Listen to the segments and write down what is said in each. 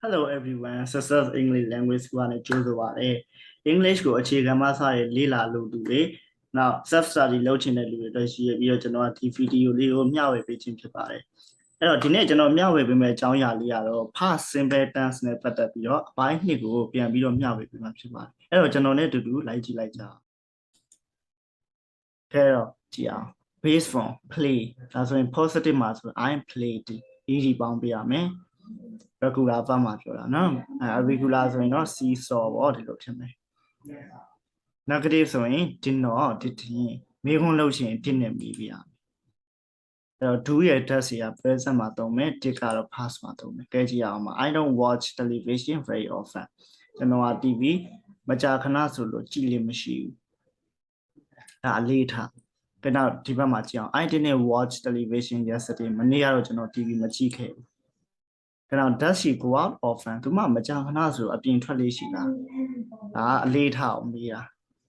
Hello everyone, Success English Language ကနေကြိုးဆိုပါရစေ English ကိုအခြေခံမှစရလေ့လာလို့တူလေ Now self study လုပ်ချင်တဲ့လူတွေအတွက်ရှိရပြီးတော့ကျွန်တော်ကဒီ video လေးကိုမျှဝေပေးခြင်းဖြစ်ပါတယ်အဲ့တော့ဒီနေ့ကျွန်တော်မျှဝေပေးမယ့်အကြောင်းအရာလေးကတော့ past simple tense နဲ့ပတ်သက်ပြီးတော့အပိုင်း2ကိုပြန်ပြီးတော့မျှဝေပေးမှာဖြစ်ပါတယ်အဲ့တော့ကျွန်တော်နဲ့အတူတူလိုက်ကြည့်လိုက်ကြအောင်ခဲတော့ကြည့်အောင် based from play ဒါဆိုရင် positive မှာဆို I played ed ပေါင်းပြရမယ်regular ဘက်မှာပြောတာနော်regular ဆိုရင်တော့ see saw ပေါ့ဒီလိုဖြစ်မယ် negative ဆိုရင် did not didn't မေးခွန်းလုပ်ရှင် did နဲ့မေးပြရမယ်အဲ့တော့ do ရဲ့ does ရာ present မှာသုံးမယ် did ကတော့ past မှာသုံးမယ်ကြည့်ရအောင်ပါ I don't watch television very often ကျွန်တော်က TV မကြာခဏဆိုလို့ကြည့်လို့မရှိဘူးဒါအလေးထားနောက်ဒီဘက်မှာကြည့်အောင် I didn't watch television yesterday မနေ့ကတော့ကျွန်တော် TV မကြည့်ခဲ့ဘူးနောက် does she go out often သူမမကြာခဏဆိုအပြင်ထွက်လေးရှိလားဒါအလေးထားအောင်မေးတာ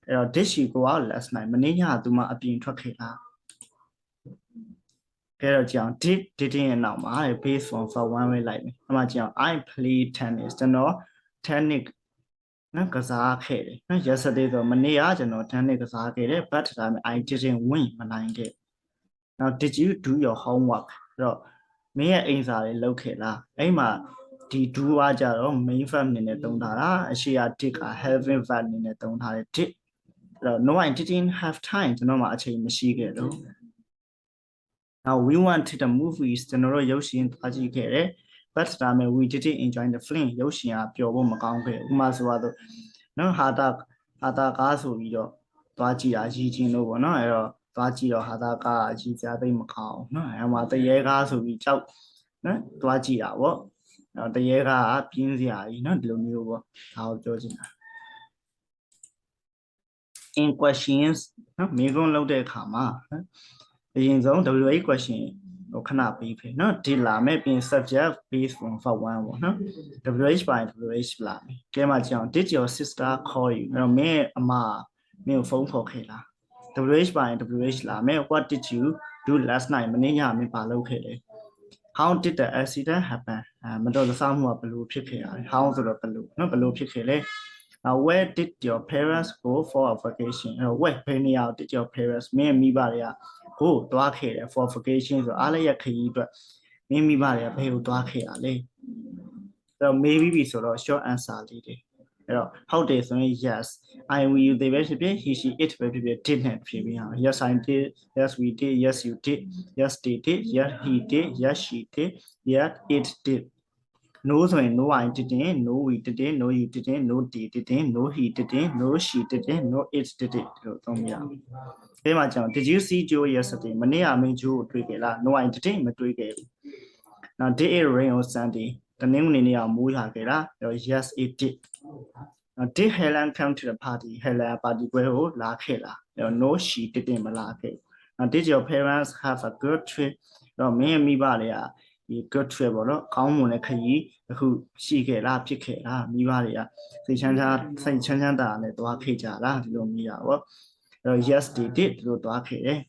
အဲ့တော့ did she go out last night မနေ့ညသူမအပြင်ထွက်ခဲ့လားကဲတော့ကြည့်အောင် did ရဲ့နောက်မှာ based on for one way လိုက်မယ်အဲ့မှာကြည့်အောင် I play tennis ကျွန်တော် tennis နော်ကစားခဲ့တယ်နော် yesterday ဆိုမနေ့ကကျွန်တော် tennis ကစားခဲ့တယ် but ဒါပေမဲ့ I didn't win မနိုင်ခဲ့နောက် did you do your homework အဲ့တော့မင်းရဲ့အိမ်စာတွေလုပ်ခဲ့လားအဲ့မှာဒီ do ကကြတော့ main verb အနေနဲ့သုံးထားတာအရှိက did က having verb အနေနဲ့သုံးထားတယ် did အဲ့တော့ no I didn't have time ကျွန်တော်မှအချိန်မရှိခဲ့လို့ now we went to the movies ကျွန်တော်တို့ရုပ်ရှင်သွားကြည့်ခဲ့တယ် but ဒါပေမဲ့ we didn't enjoy the film ရုပ်ရှင်ကပျော်ဖို့မကောင်းခဲ့ဘူးဥပမာဆိုတော့နော်ဟာတာကားဆိုပြီးတော့သွားကြည့်တာရည်ချင်းလို့ပေါ့နော်အဲ့တော့သွားကြည့်တော့ဟာတာကားကြီးစရာသိမကောင်းနော်အဲ့မှာတရေကားဆိုပြီးကြောက်နော်သွားကြည့်တာပေါ့အဲ့တရေကားကပြင်းစရာကြီးနော်ဒီလိုမျိုးပေါ့ဒါကိုပြောချင်တာ in questions နော်မေးခွန်းလုပ်တဲ့အခါမှာအရင်ဆုံး WH question ကိုခဏပြီးဖေနော်ဒီလာမဲ့ပြင် subject based on for one ပေါ့နော် WH by WH လာမယ်ကဲမှာကြည့်အောင် did your sister call you အဲ့တော့မင်းအမမင်းကိုဖုန်းခေါ်ခဲ့လား WH by WH လာမယ် what did you do last night မနေ့ညမင်းဘာလုပ်ခဲ့လဲ how did the accident happen မတော်တဆမှုကဘယ်လိုဖြစ်ခဲ့ရလဲ how ဆိုတော့ဘယ်လိုနော်ဘယ်လိုဖြစ်ခဲ့လဲ now where did your parents go for a vacation အဲ့တော့ where ဘယ်နေရာ did your parents မင်းမိဘတွေကကိုသွားခဲ့တယ် for vacation ဆိုအားလည်းရခရီးအတွက်မင်းမိဘတွေကဘယ်ကိုသွားခဲ့ရလဲအဲ့တော့ maybe ဆိုတော့ short answer လေးတွေအဲ့တော့ဟုတ်တယ်ဆိုရင် yes I will you တွေပဲဖြစ်ဖြစ် he she it ပဲဖြစ်ဖြစ် did နဲ့ဖြစ်ပြီးအောင် yes I did yes we did yes you did yes they did yes he did yes she did yes it did no ဆိုရင် no I didn't no we didn't no you didn't no they didn't no he didn't no she didn't no it did it လို့သုံးပြအောင်ဒီမှာကျွန်တော် did you see Joe yesterday မနေ့ကမင်း Joe ကိုတွေ့ခဲ့လား no I didn't မတွေ့ခဲ့ဘူး now did it rain on Sunday တနင်္ဂနွေနေ့ကမိုးရွာခဲ့လား yes it did now did Helen come to the party Helen ပါတီပွဲကိုလာခဲ့လား no she didn't မလာခဲ့ now did your parents have a good trip တော့မင်းမိဘတွေကဒီ good trip ပေါ့နော်ကောင်းမွန်တဲ့ခရီးအခုရှိခဲ့လားဖြစ်ခဲ့လားမိဘတွေကစိတ်ချမ်းသာနဲ့သွားခဲ့ကြလားဒီလိုမျိုးပါပေါ့အဲ့တော့ yes they did ဒီလိုသွားခဲ့တယ်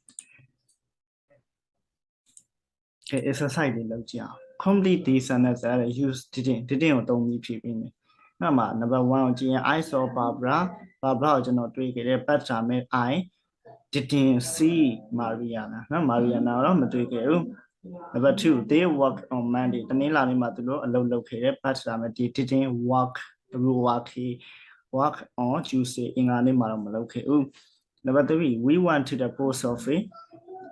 ကဲ exercise လေးလုပ်ကြည့်အောင် complete these sentences အဲ့ use didn't ကိုသုံးပြီးဖြည့်ပေးမယ်နောက်မှာ number 1ကိုကြည့်ရင် I saw Barbara ကိုကျွန်တော်တွေ့ခဲ့တယ် but ဒါမဲ့ I didn't see Mariana နော် Mariana တော့မတွေ့ခဲ့ဘူးNumber 2 they work on Monday တနင်္လာနေ့မှာသူတို့အလုပ်လုပ်ခဲ့တယ် but ဒါမဲ့ they didn't work on Tuesday အင်္ဂါနေ့မှာတော့မလုပ်ခဲ့ဘူး Number 3 we went to the post office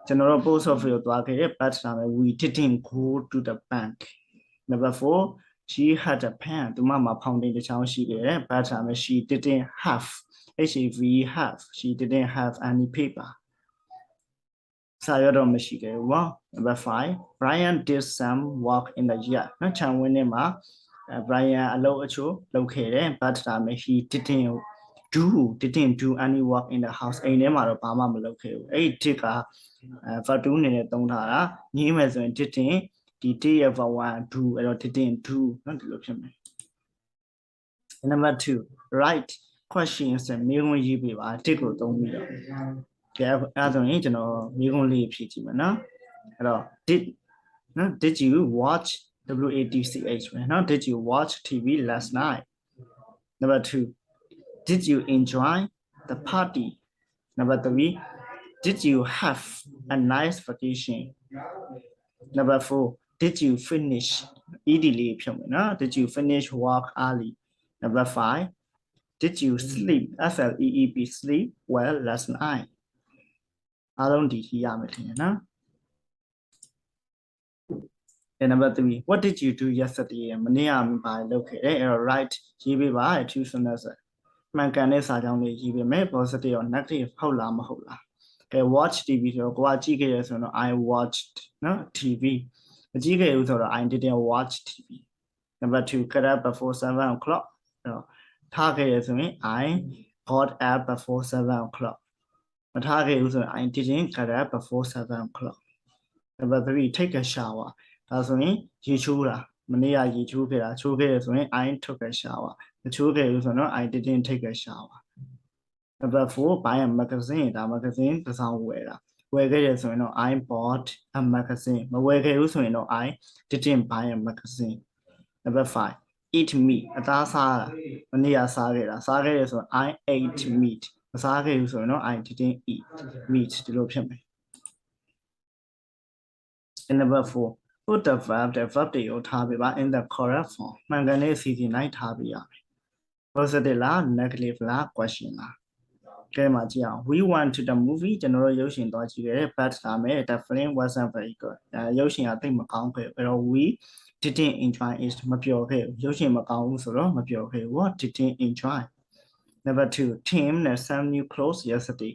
ကျွန်တော်တို့ post office ကိုသွားခဲ့တယ် but ဒါမဲ့ we didn't go to the bank Number 4 she had a pen သူမမှာဖောင်တင်တစ်ချောင်းရှိခဲ့တယ် but ဒါမဲ့ she didn't have she didn't have any paperစာရတော့မရှိခဲ့ဘူးပေါ့ Number 5 Brian did some work in the yard နော်ခြံဝင်းထဲမှာ Brian အလုပ်အချို့လုပ်ခဲ့တယ် but ဒါမဲ့ he didn't do any work in the house အိမ်ထဲမှာတော့ဘာမှမလုပ်ခဲ့ဘူးအဲ့ဒီ did ကverb 2အနေနဲ့သုံးထားတာညင်းမယ်ဆိုရင် didn't ဒီ did ရဲ့ verb 1 do အဲ့တော့ didn't do နော်ဒီလိုဖြစ်မယ် Number 2 right questions မေးခွန်းရေးပေးပါ did ကိုသုံးပြီးတော့ကဲအဲ့ဒါဆိုရင်ကျွန်တော်မိခွန်းလေးဖြည့်ကြည့်မယ်နော်အဲ့တော့ did you watch WATCH ပဲเนาะ Did you watch TV last night number 2 Did you enjoy the party number 3 Did you have a nice vacation number 4 Did you finish ed လေးဖြုတ်မယ်เนาะ Did you finish work early number 5 Did you sleep sleep well last night အားလုံးဒီထိရမယ်ထင်တယ်နော် And number 3 What did you do yesterday မနေ့ကဘာလုပ်ခဲ့လဲအဲ့တော့ right ရေးပေးပါ choose နဲ့ဆိုမှန်ကန်တဲ့စာကြောင်းလေးရေးပေးမယ် positive or negative ဟုတ်လားမဟုတ်လားကဲ watch TV ဆိုတော့ကိုကကြည့်ခဲ့ရဆိုတော့ I watched နော် TV မကြည့်ခဲ့ဘူးဆိုတော့ I didn't watch TV number 2 get up before 7 o'clock အဲ့တော့ထားခဲ့ရဆိုရင် I got up before 7 o'clock မထားခဲ့ဘူးဆိုရင် I didn't get up before 7 o'clock number 3 take a shower ဒါဆိုရင်ရေချိုးတာမနေ့ကရေချိုးခဲ့တာချိုးခဲ့ရဆိုရင် I took a shower မချိုးခဲ့ဘူးဆိုတော့ I didn't take a shower number 4 buy a magazine ဒါ magazine တစ်စောင်ဝယ်တာဝယ်ခဲ့ရဆိုရင်တော့ I bought a magazine မဝယ်ခဲ့ဘူးဆိုရင်တော့ I didn't buy a magazine number 5 eat meat အသားစားတာမနေ့ကစားခဲ့တာစားခဲ့ရဆိုရင် I ate meat မစားခဲ့ဘူးဆိုရင်တော့ I didn't eat meat ဒီလိုဖြစ်မယ် and number 4 put the verb တွေကိုထားပေးပါ in the correct form မှန်ကန်တဲ့စီစဉ်လိုက်ထားပေးရမယ် positive လား negative လား question လားကဲမှာကြည့်အောင် we went to the movie ကျွန်တော်တို့ရုပ်ရှင်သွားကြည့်ခဲ့တယ် but ဒါမဲ့ the film wasn't very good ရုပ်ရှင်ကသိမကောင်းခဲ့ဘူးအဲ့တော့ we didn't enjoy it မပျော်ခဲ့ဘူးရုပ်ရှင်မကောင်းဘူးဆိုတော့မပျော်ခဲ့ဘူး what didn't enjoy number 2 Tim and some new clothes yesterday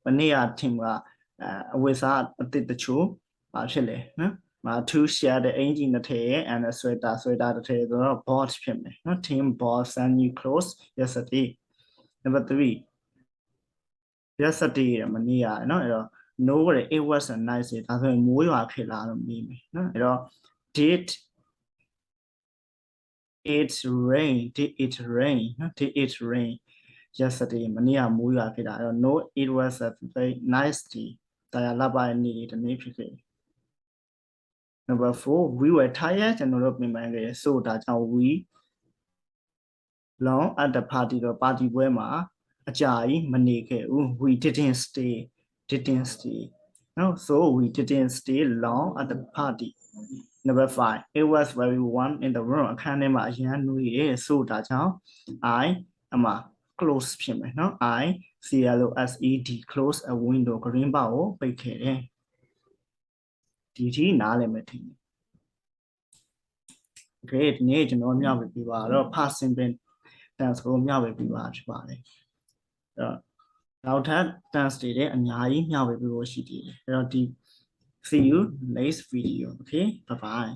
မနေ့က Tim ကအဝတ်စားအသစ်တချို့ဘာဖြစ်လဲနော်to share the engine တစ်ထည် and a sweater တစ်ထည်ဆိုတော့ bought ဖြစ်မယ်နော် Tim bought some new clothes yesterday number 3 yesterday မနေ့ကနော်အဲ့တော့ no ရဲ့ it was a nice day ဒါဆိုရင်မိုးရွာဖြစ်လာလို့မေးမယ်နော်အဲ့တော့ did it rainနော် did it rain yesterday မနေ့ကမိုးရွာဖြစ်တာအဲ့တော့ no it was a very nice day တရားလပါနေ့တနေ့ဖြစ်ခဲ့number 4 we were tired ကျွန်တော်တို့ပြင်ပန်းခဲ့ဆိုဒါကြောင့် we long at the party တော့ party ပွဲမှာအကြာကြီးမနေခဲ့ဘူး we didn't stay no so we didn't stay long at the party number 5 it was very warm in the room အခန်းထဲမှာအရန်နွေးတယ်ဆိုဒါကြောင့် I အမ close ဖြစ်မယ်နော် I closed close a window ဂရင်းပေါက်ကိုပိတ်ခဲ့တယ်ဒီထိနားလည်မယ်ထင်တယ် okay ဒီနေ့ကျွန်တော်မျှဝေပြပါတော့ past simple tense ကိုမျှဝေပြပါဖြစ်ပါတယ်အဲ့တော့နောက်ထပ် tense တွေလည်းအများကြီးမျှဝေပြဖို့ရှိသေးတယ်အဲ့တော့ဒီ see you next video okay bye bye